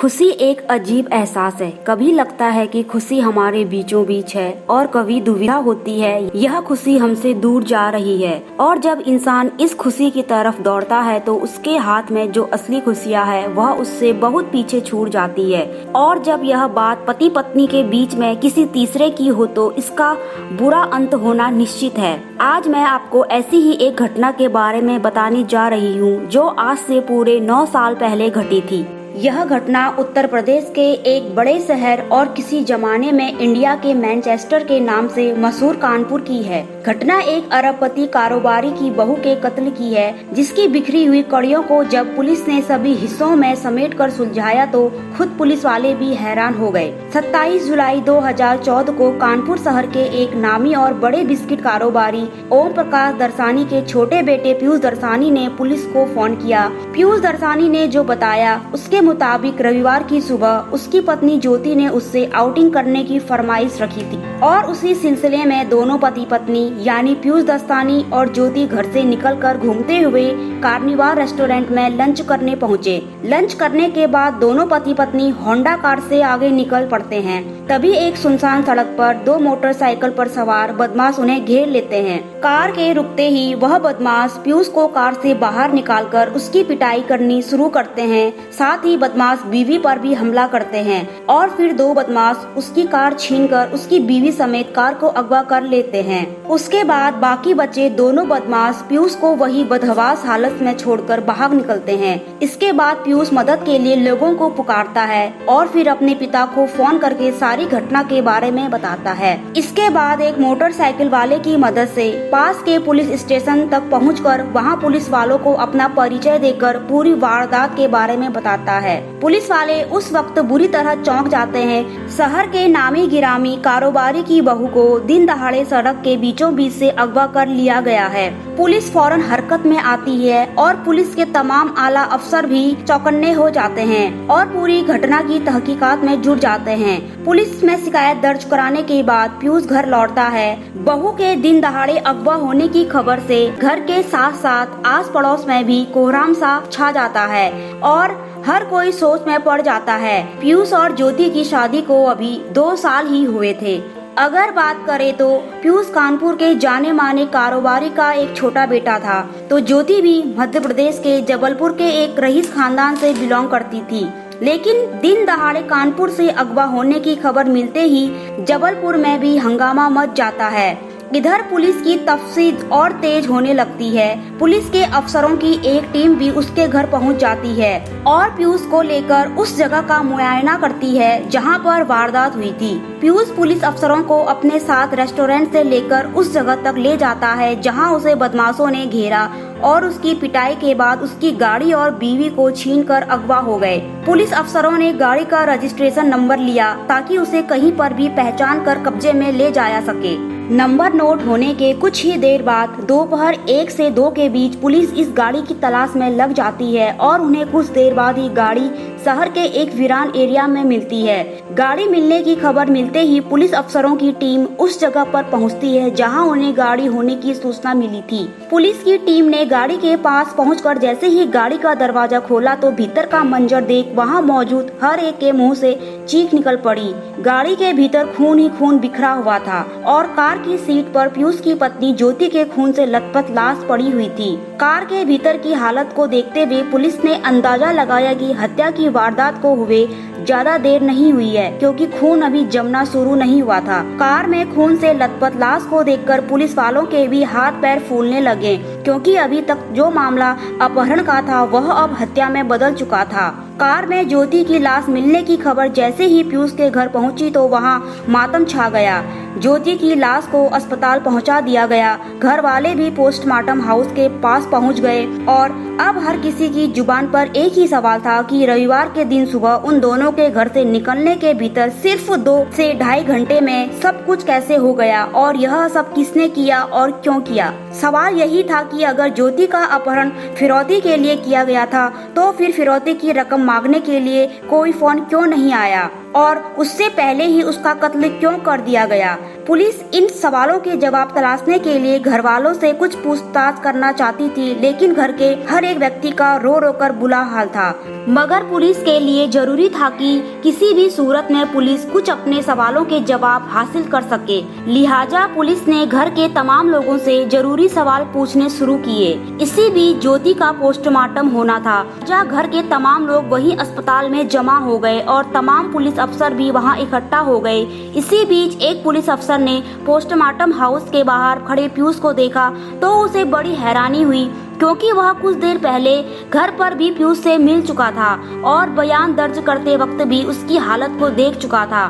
खुशी एक अजीब एहसास है। कभी लगता है कि खुशी हमारे बीचों बीच है और कभी दुविधा होती है यह खुशी हमसे दूर जा रही है। और जब इंसान इस खुशी की तरफ दौड़ता है तो उसके हाथ में जो असली खुशियाँ है वह उससे बहुत पीछे छूट जाती है। और जब यह बात पति पत्नी के बीच में किसी तीसरे की हो तो इसका बुरा अंत होना निश्चित है। आज मैं आपको ऐसी ही एक घटना के बारे में बताने जा रही हूँ जो आज से पूरे 9 साल पहले घटी थी। यह घटना उत्तर प्रदेश के एक बड़े शहर और किसी जमाने में इंडिया के मैनचेस्टर के नाम से मशहूर कानपुर की है। घटना एक अरबपति कारोबारी की बहू के कत्ल की है, जिसकी बिखरी हुई कड़ियों को जब पुलिस ने सभी हिस्सों में समेटकर सुलझाया तो खुद पुलिस वाले भी हैरान हो गए। 27 जुलाई 2014 को कानपुर शहर के एक नामी और बड़े बिस्किट कारोबारी ओम प्रकाश दर्शानी के छोटे बेटे पीयूष दर्शानी ने पुलिस को फोन किया। पीयूष दर्शानी ने जो बताया उसके मुताबिक रविवार की सुबह उसकी पत्नी ज्योति ने उससे आउटिंग करने की फरमाइश रखी थी और उसी सिलसिले में दोनों पति पत्नी यानी पीयूष दस्तानी और ज्योति घर से निकलकर घूमते हुए कार्निवाल रेस्टोरेंट में लंच करने पहुँचे। लंच करने के बाद दोनों पति पत्नी होंडा कार से आगे निकल पड़ते हैं। तभी एक सुनसान सड़क पर 2 मोटरसाइकिल पर सवार बदमाश उन्हें घेर लेते हैं। कार के रुकते ही वह बदमाश पीयूष को कार से बाहर निकालकर उसकी पिटाई करनी शुरू करते हैं। साथ ही बदमाश बीवी पर भी हमला करते हैं और फिर 2 बदमाश उसकी कार छीनकर उसकी बीवी समेत कार को अगवा कर लेते हैं। उसके बाद बाकी बचे दोनों बदमाश पीयूष को वही बदहवास हालत में छोड़कर भाग निकलते हैं। इसके बाद पीयूष मदद के लिए लोगों को पुकारता है और फिर अपने पिता को फोन करके सारी घटना के बारे में बताता है। इसके बाद एक मोटरसाइकिल वाले की मदद से पास के पुलिस स्टेशन तक पहुंचकर वहां पुलिस वालों को अपना परिचय देकर पूरी वारदात के बारे में बताता है। पुलिस वाले उस वक्त बुरी तरह चौंक जाते हैं। शहर के नामी गिरामी कारोबारी की बहू को दिन दहाड़े सड़क के बीचों बीच से अगवा कर लिया गया है। पुलिस फौरन हरकत में आती है और पुलिस के तमाम आला अफसर भी चौकन्ने हो जाते हैं और पूरी घटना की तहकीकात में जुट जाते हैं। पुलिस में शिकायत दर्ज कराने के बाद पीयूष घर लौटता है। बहू के दिन दहाड़े अगवा होने की खबर से घर के साथ साथ आस पड़ोस में भी कोहराम सा छा जाता है और हर कोई सोच में पड़ जाता है। पीयूष और ज्योति की शादी को अभी 2 साल ही हुए थे। अगर बात करें तो पीयूष कानपुर के जाने माने कारोबारी का एक छोटा बेटा था तो ज्योति भी मध्य प्रदेश के जबलपुर के एक रईस खानदान से बिलोंग करती थी। लेकिन दिन दहाड़े कानपुर से अगवा होने की खबर मिलते ही जबलपुर में भी हंगामा मच जाता है। इधर पुलिस की तफ्तीश और तेज होने लगती है। पुलिस के अफसरों की एक टीम भी उसके घर पहुंच जाती है और पीयूष को लेकर उस जगह का मुआयना करती है जहां पर वारदात हुई थी। पीयूष पुलिस अफसरों को अपने साथ रेस्टोरेंट से लेकर उस जगह तक ले जाता है जहां उसे बदमाशों ने घेरा और उसकी पिटाई के बाद उसकी गाड़ी और बीवी को छीनकर अगवा हो गए। पुलिस अफसरों ने गाड़ी का रजिस्ट्रेशन नंबर लिया ताकि उसे कहीं पर भी पहचान कर कब्जे में ले जाया सके। नंबर नोट होने के कुछ ही देर बाद दोपहर 1 से 2 के बीच पुलिस इस गाड़ी की तलाश में लग जाती है और उन्हें कुछ देर बाद ही गाड़ी शहर के एक वीरान एरिया में मिलती है। गाड़ी मिलने की खबर मिलते ही पुलिस अफसरों की टीम उस जगह पर पहुंचती है जहां उन्हें गाड़ी होने की सूचना मिली थी। पुलिस की टीम ने गाड़ी के पास पहुंचकर जैसे ही गाड़ी का दरवाजा खोला तो भीतर का मंजर देख वहां मौजूद हर एक के मुंह से चीख निकल पड़ी। गाड़ी के भीतर खून ही खून बिखरा हुआ था और कार की सीट पर पीयूष की पत्नी ज्योति के खून से लथपथ लाश पड़ी हुई थी। कार के भीतर की हालत को देखते हुए पुलिस ने अंदाजा लगाया कि हत्या की वारदात को हुए ज्यादा देर नहीं हुई है क्योंकि खून अभी जमना शुरू नहीं हुआ था। कार में खून से लथपथ लाश को देखकर पुलिस वालों के भी हाथ पैर फूलने लगे क्योंकि अभी तक जो मामला अपहरण का था वह अब हत्या में बदल चुका था। कार में ज्योति की लाश मिलने की खबर जैसे ही पीयूष के घर पहुंची तो वहां मातम छा गया। ज्योति की लाश को अस्पताल पहुंचा दिया गया। घर वाले भी पोस्टमार्टम हाउस के पास पहुंच गए और अब हर किसी की जुबान पर एक ही सवाल था कि रविवार के दिन सुबह उन दोनों के घर से निकलने के भीतर सिर्फ 2 से ढाई घंटे में सब कुछ कैसे हो गया और यह सब किसने किया और क्यों किया। सवाल यही था कि अगर ज्योति का अपहरण फिरौती के लिए किया गया था तो फिर फिरौती की रकम मांगने के लिए कोई फोन क्यों नहीं आया। और उससे पहले ही उसका कत्ल क्यों कर दिया गया। पुलिस इन सवालों के जवाब तलाशने के लिए घर वालों से कुछ पूछताछ करना चाहती थी, लेकिन घर के हर एक व्यक्ति का रो रो कर बुरा हाल था। मगर पुलिस के लिए जरूरी था कि किसी भी सूरत में पुलिस कुछ अपने सवालों के जवाब हासिल कर सके। लिहाजा पुलिस ने घर के तमाम लोगों से जरूरी सवाल पूछने शुरू किए। इसी बीच ज्योति का पोस्टमार्टम होना था। जहाँ घर के तमाम लोग वहीं अस्पताल में जमा हो गए और तमाम पुलिस अफसर भी वहां इकट्ठा हो गए। इसी बीच एक पुलिस अफसर ने पोस्टमार्टम हाउस के बाहर खड़े पियूष को देखा तो उसे बड़ी हैरानी हुई, क्योंकि वह कुछ देर पहले घर पर भी पियूष से मिल चुका था और बयान दर्ज करते वक्त भी उसकी हालत को देख चुका था।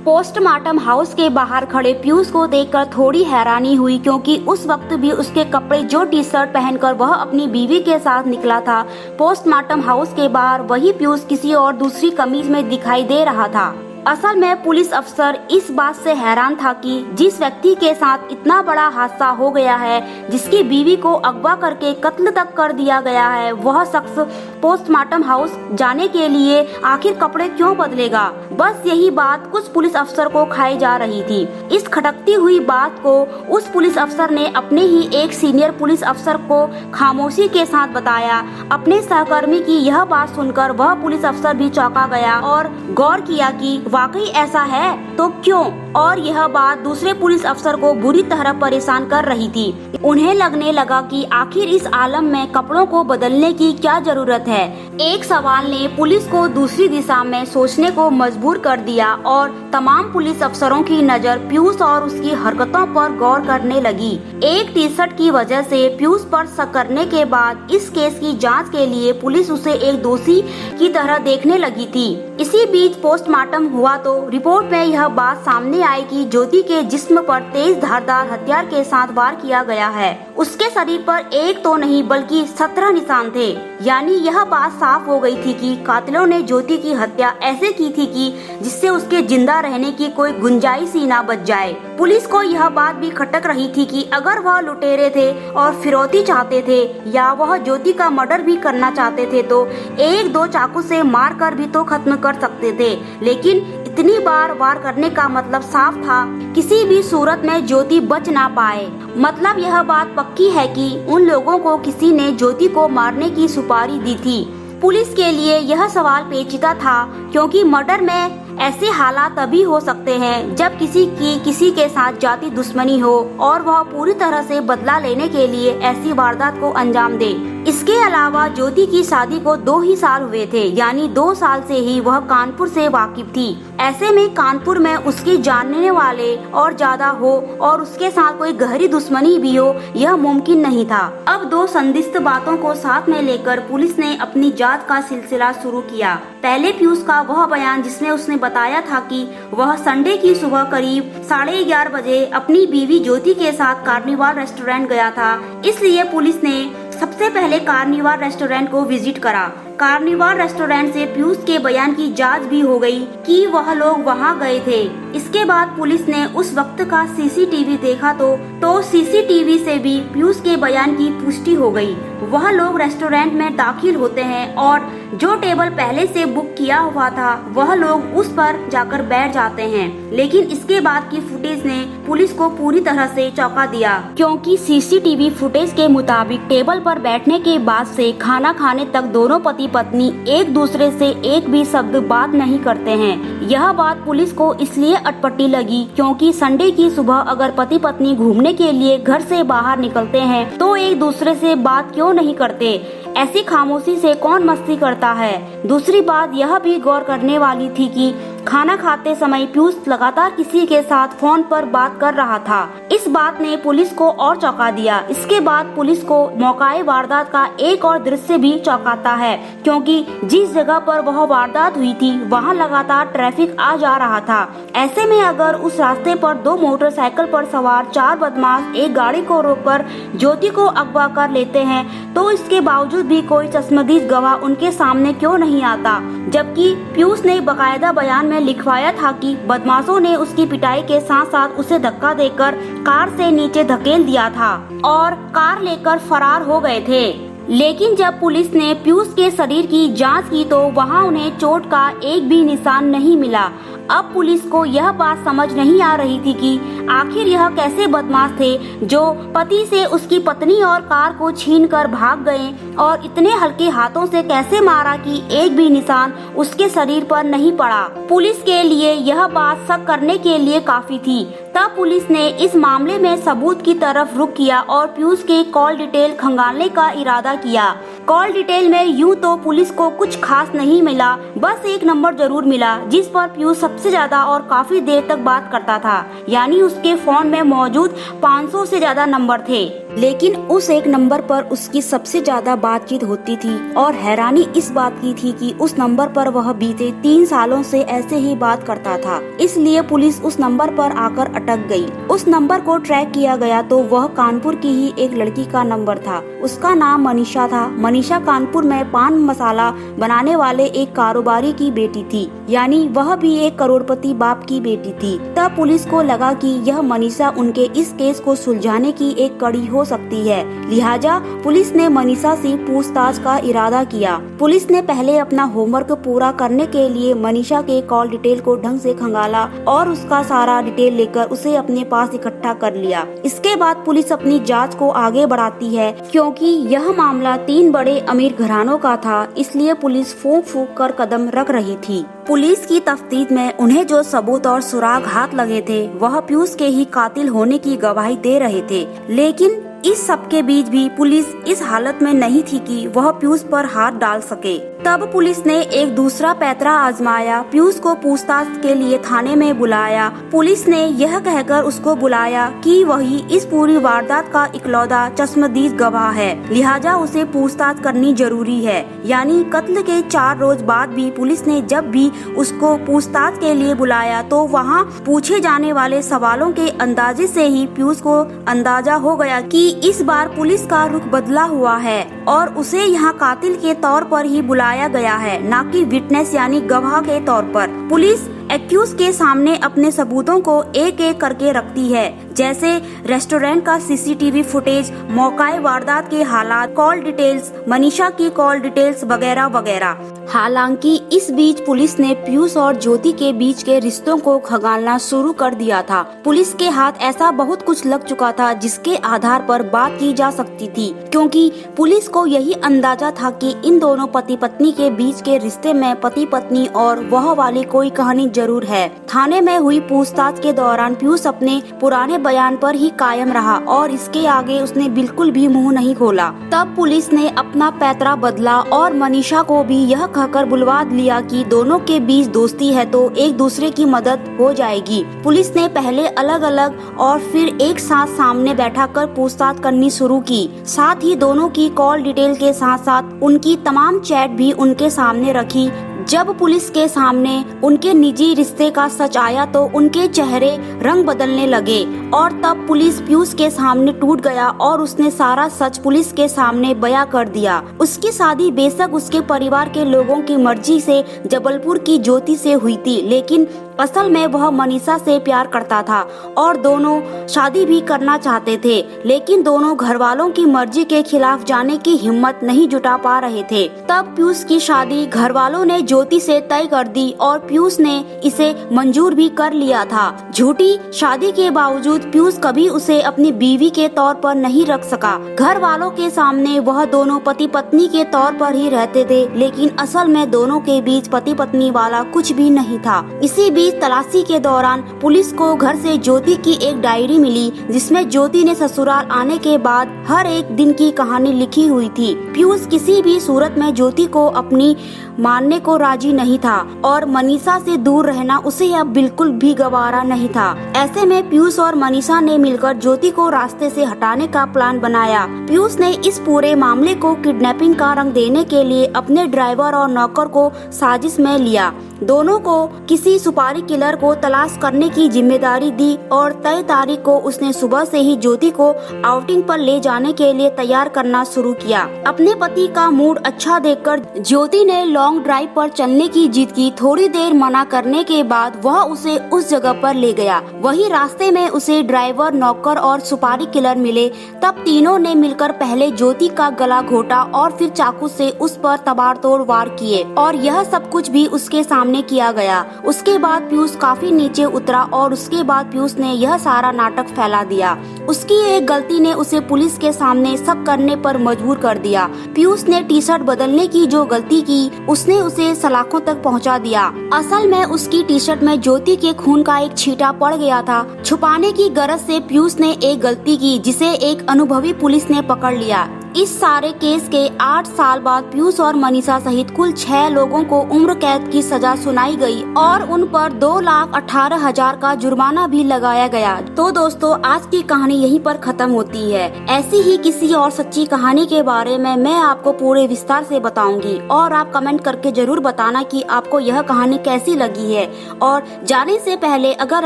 पोस्टमार्टम हाउस के बाहर खड़े पियूष को देखकर थोड़ी हैरानी हुई, क्योंकि उस वक्त भी उसके कपड़े जो टी शर्ट पहनकर वह अपनी बीवी के साथ निकला था, पोस्टमार्टम हाउस के बाहर वही पियूष किसी और दूसरी कमीज में दिखाई दे रहा था। असल में पुलिस अफसर इस बात से हैरान था कि जिस व्यक्ति के साथ इतना बड़ा हादसा हो गया है, जिसकी बीवी को अगवा करके कत्ल तक कर दिया गया है, वह शख्स पोस्टमार्टम हाउस जाने के लिए आखिर कपड़े क्यों बदलेगा। बस यही बात कुछ पुलिस अफसर को खाई जा रही थी। इस खटकती हुई बात को उस पुलिस अफसर ने अपने ही एक सीनियर पुलिस अफसर को खामोशी के साथ बताया। अपने सहकर्मी की यह बात सुनकर वह पुलिस अफसर भी चौंका गया और गौर किया कि वाकई ऐसा है तो क्यों, और यह बात दूसरे पुलिस अफसर को बुरी तरह परेशान कर रही थी। उन्हें लगने लगा कि आखिर इस आलम में कपड़ों को बदलने की क्या जरूरत है। एक सवाल ने पुलिस को दूसरी दिशा में सोचने को मजबूर कर दिया और तमाम पुलिस अफसरों की नजर पीयूष और उसकी हरकतों पर गौर करने लगी। एक टी शर्ट की वजह से पीयूष पर शक करने के बाद इस केस की जांच के लिए पुलिस उसे एक दोषी की तरह देखने लगी थी। इसी बीच पोस्टमार्टम हुआ तो रिपोर्ट में यह बात सामने आई कि ज्योति के जिस्म पर तेज धारदार हथियार के साथ वार किया गया है। उसके शरीर पर एक तो नहीं बल्कि 17 निशान थे। यानी यह बात साफ हो गई थी कि कातिलों ने ज्योति की हत्या ऐसे की थी कि जिससे उसके जिंदा रहने की कोई गुंजाइश ही ना बच जाए। पुलिस को यह बात भी खटक रही थी कि अगर वह लुटेरे थे और फिरौती चाहते थे या वह ज्योति का मर्डर भी करना चाहते थे तो एक दो चाकू से मार कर भी तो खत्म कर सकते थे, लेकिन इतनी बार वार करने का मतलब साफ था किसी भी सूरत में ज्योति बच ना पाए। मतलब यह बात पक्की है कि उन लोगों को किसी ने ज्योति को मारने की सुपारी दी थी। पुलिस के लिए यह सवाल पेचीदा था, क्योंकि मर्डर में ऐसे हालात तभी हो सकते हैं जब किसी के साथ जाति दुश्मनी हो और वह पूरी तरह से बदला लेने के लिए ऐसी वारदात को अंजाम दे। इसके अलावा ज्योति की शादी को 2 ही साल हुए थे, यानी 2 साल से ही वह कानपुर से वाकिफ थी। ऐसे में कानपुर में उसके जानने वाले और ज्यादा हो और उसके साथ कोई गहरी दुश्मनी भी हो, यह मुमकिन नहीं था। अब 2 संदिग्ध बातों को साथ में लेकर पुलिस ने अपनी जांच का सिलसिला शुरू किया। पहले पीयूष का वह बयान जिसमें उसने बताया था कि वह संडे की सुबह करीब 11:30 बजे अपनी बीवी ज्योति के साथ कार्निवाल रेस्टोरेंट गया था। इसलिए पुलिस ने सबसे पहले कार्निवाल रेस्टोरेंट को विजिट करा। कार्निवाल रेस्टोरेंट से पीयूष के बयान की जांच भी हो गई कि वह लोग वहां गए थे। इसके बाद पुलिस ने उस वक्त का सीसीटीवी देखा तो सीसीटीवी से भी पीयूष के बयान की पुष्टि हो गई। वह लोग रेस्टोरेंट में दाखिल होते हैं और जो टेबल पहले से बुक किया हुआ था वह लोग उस पर जाकर बैठ जाते हैं। लेकिन इसके बाद की फुटेज ने पुलिस को पूरी तरह से चौंका दिया, क्योंकि सीसीटीवी फुटेज के मुताबिक टेबल पर बैठने के बाद से खाना खाने तक दोनों पति पत्नी एक दूसरे से एक भी शब्द बात नहीं करते हैं। यह बात पुलिस को इसलिए अटपटी लगी क्योंकि संडे की सुबह अगर पति पत्नी घूमने के लिए घर से बाहर निकलते हैं तो एक दूसरे से बात क्यों नहीं करते। ऐसी खामोशी से कौन मस्ती करता है। दूसरी बात यह भी गौर करने वाली थी कि खाना खाते समय पीयूष लगातार किसी के साथ फोन पर बात कर रहा था। इस बात ने पुलिस को और चौंका दिया। इसके बाद पुलिस को मौकाए वारदात का एक और दृश्य भी चौंकाता है, क्योंकि जिस जगह पर वह वारदात हुई थी वहां लगातार ट्रैफिक आ जा रहा था। ऐसे में अगर उस रास्ते पर 2 मोटरसाइकिल पर सवार 4 बदमाश एक गाड़ी को रोककर ज्योति को अगवा कर लेते हैं तो इसके बावजूद भी कोई चश्मदीद गवाह उनके सामने क्यों नहीं आता, जबकि पीयूष ने बकायदा बयान में लिखवाया था कि बदमाशों ने उसकी पिटाई के साथ साथ उसे धक्का देकर कार से नीचे धकेल दिया था और कार लेकर फरार हो गए थे। लेकिन जब पुलिस ने पीयूष के शरीर की जांच की तो वहां उन्हें चोट का एक भी निशान नहीं मिला। अब पुलिस को यह बात समझ नहीं आ रही थी कि आखिर यह कैसे बदमाश थे जो पति से उसकी पत्नी और कार को छीनकर भाग गए और इतने हल्के हाथों से कैसे मारा कि एक भी निशान उसके शरीर पर नहीं पड़ा। पुलिस के लिए यह बात शक करने के लिए काफी थी। तब पुलिस ने इस मामले में सबूत की तरफ रुख किया और पीयूष के कॉल डिटेल खंगालने का इरादा किया। कॉल डिटेल में यूं तो पुलिस को कुछ खास नहीं मिला, बस एक नंबर जरूर मिला जिस पर पीयूष सबसे ज्यादा और काफी देर तक बात करता था, यानी उसके फोन में मौजूद 500 से ज्यादा नंबर थे, लेकिन उस एक नंबर पर उसकी सबसे ज्यादा बातचीत होती थी। और हैरानी इस बात की थी कि उस नंबर पर वह बीते 3 सालों से ऐसे ही बात करता था, इसलिए पुलिस उस नंबर पर आकर अटक गई। उस नंबर को ट्रैक किया गया तो वह कानपुर की ही एक लड़की का नंबर था। उसका नाम मनीषा था। मनीषा कानपुर में पान मसाला बनाने वाले एक कारोबारी की बेटी थी, यानी वह भी एक करोड़पति बाप की बेटी थी। तब पुलिस को लगा कि यह मनीषा उनके इस केस को सुलझाने की एक कड़ी हो सकती है, लिहाजा पुलिस ने मनीषा से पूछताछ का इरादा किया। पुलिस ने पहले अपना होमवर्क पूरा करने के लिए मनीषा के कॉल डिटेल को ढंग से खंगाला और उसका सारा डिटेल लेकर उसे अपने पास इकट्ठा कर लिया। इसके बाद पुलिस अपनी जांच को आगे बढ़ाती है। क्योंकि यह मामला 3 बड़े अमीर घरानों का था, इसलिए पुलिस फूंक फूंक कर कदम रख रही थी। पुलिस की तफ्तीश में उन्हें जो सबूत और सुराग हाथ लगे थे वह पीयूष के ही कातिल होने की गवाही दे रहे थे। लेकिन इस सब के बीच भी पुलिस इस हालत में नहीं थी कि वह पीयूष पर हाथ डाल सके। तब पुलिस ने एक दूसरा पैंतरा आजमाया। पीयूष को पूछताछ के लिए थाने में बुलाया। पुलिस ने यह कहकर उसको बुलाया कि वही इस पूरी वारदात का इकलौता चश्मदीद गवाह है, लिहाजा उसे पूछताछ करनी जरूरी है। यानी कत्ल के 4 रोज बाद भी पुलिस ने जब भी उसको पूछताछ के लिए बुलाया तो वहाँ पूछे जाने वाले सवालों के अंदाजे से ही पीयूष को अंदाजा हो गया कि इस बार पुलिस का रुख बदला हुआ है और उसे यहाँ कातिल के तौर पर ही बुलाया गया है, न कि विटनेस यानी गवाह के तौर पर। पुलिस एक्यूज के सामने अपने सबूतों को एक एक करके रखती है, जैसे रेस्टोरेंट का सीसीटीवी फुटेज, मौकाए वारदात के हालात, कॉल डिटेल्स, मनीषा की कॉल डिटेल्स वगैरह वगैरह। हालांकि इस बीच पुलिस ने पीयूष और ज्योति के बीच के रिश्तों को खंगालना शुरू कर दिया था। पुलिस के हाथ ऐसा बहुत कुछ लग चुका था जिसके आधार पर बात की जा सकती थी, क्योंकि पुलिस को यही अंदाजा था कि इन दोनों पति पत्नी के बीच के रिश्ते में पति पत्नी और वह वाली कोई कहानी जरूर है। थाने में हुई पूछताछ के दौरान पीयूष अपने पुराने बयान पर ही कायम रहा और इसके आगे उसने बिल्कुल भी मुंह नहीं खोला। तब पुलिस ने अपना पैंतरा बदला और मनीषा को भी यह कहकर बुलवा लिया कि दोनों के बीच दोस्ती है तो एक दूसरे की मदद हो जाएगी। पुलिस ने पहले अलग अलग और फिर एक साथ सामने बैठाकर पूछताछ करनी शुरू की। साथ ही दोनों की कॉल डिटेल के साथ साथ उनकी तमाम चैट भी उनके सामने रखी। जब पुलिस के सामने उनके निजी रिश्ते का सच आया तो उनके चेहरे रंग बदलने लगे और तब पुलिस पीयूष के सामने टूट गया और उसने सारा सच पुलिस के सामने बयां कर दिया। उसकी शादी बेशक उसके परिवार के लोगों की मर्जी से जबलपुर की ज्योति से हुई थी, लेकिन असल में वह मनीषा से प्यार करता था और दोनों शादी भी करना चाहते थे, लेकिन दोनों घर वालों की मर्जी के खिलाफ जाने की हिम्मत नहीं जुटा पा रहे थे। तब पीयूष की शादी घर वालों ने ज्योति से तय कर दी और पीयूष ने इसे मंजूर भी कर लिया था। झूठी शादी के बावजूद पीयूष कभी उसे अपनी बीवी के तौर पर नहीं रख सका। घर वालों के सामने वह दोनों पति पत्नी के तौर पर ही रहते थे, लेकिन असल में दोनों के बीच पति पत्नी वाला कुछ भी नहीं था। इसी बीच तलाशी के दौरान पुलिस को घर से ज्योति की एक डायरी मिली, जिसमें ज्योति ने ससुराल आने के बाद हर एक दिन की कहानी लिखी हुई थी। पीयूष किसी भी सूरत में ज्योति को अपनी मानने को राजी नहीं था और मनीषा से दूर रहना उसे अब बिल्कुल भी गवारा नहीं था। ऐसे में पीयूष और मनीषा ने मिलकर ज्योति को रास्ते से हटाने का प्लान बनाया। पीयूष ने इस पूरे मामले को किडनैपिंग का रंग देने के लिए अपने ड्राइवर और नौकर को साजिश में लिया। दोनों को किसी सुपारी किलर को तलाश करने की जिम्मेदारी दी और तय तारीख को उसने सुबह से ही ज्योति को आउटिंग पर ले जाने के लिए तैयार करना शुरू किया। अपने पति का मूड अच्छा देखकर ज्योति ने लॉन्ग ड्राइव पर चलने की जिद की। थोड़ी देर मना करने के बाद वह उसे उस जगह पर ले गया। वही रास्ते में उसे ड्राइवर, नौकर और सुपारी किलर मिले। तब तीनों ने मिलकर पहले ज्योति का गला घोटा और फिर चाकू से उस पर ताबड़तोड़ वार किए और यह सब कुछ भी उसके सामने किया गया। उसके बाद पीयूष काफी नीचे उतरा और उसके बाद पीयूष ने यह सारा नाटक फैला दिया। उसकी एक गलती ने उसे पुलिस के सामने सब करने पर मजबूर कर दिया। पीयूष ने टी शर्ट बदलने की जो गलती की उसने उसे सलाखों तक पहुंचा दिया। असल में उसकी टी शर्ट में ज्योति के खून का एक छींटा पड़ गया था। छुपाने की गरज से पीयूष ने एक गलती की जिसे एक अनुभवी पुलिस ने पकड़ लिया। इस सारे केस के 8 साल बाद पीयूष और मनीषा सहित कुल 6 लोगों को उम्र कैद की सजा सुनाई गई और उन पर 2,18,000 का जुर्माना भी लगाया गया। तो दोस्तों, आज की कहानी यहीं पर खत्म होती है। ऐसी ही किसी और सच्ची कहानी के बारे में मैं आपको पूरे विस्तार से बताऊंगी और आप कमेंट करके जरूर बताना कि आपको यह कहानी कैसी लगी है। और जाने से पहले अगर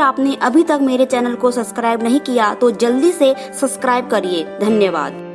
आपने अभी तक मेरे चैनल को सब्सक्राइब नहीं किया तो जल्दी से सब्सक्राइब करिए। धन्यवाद।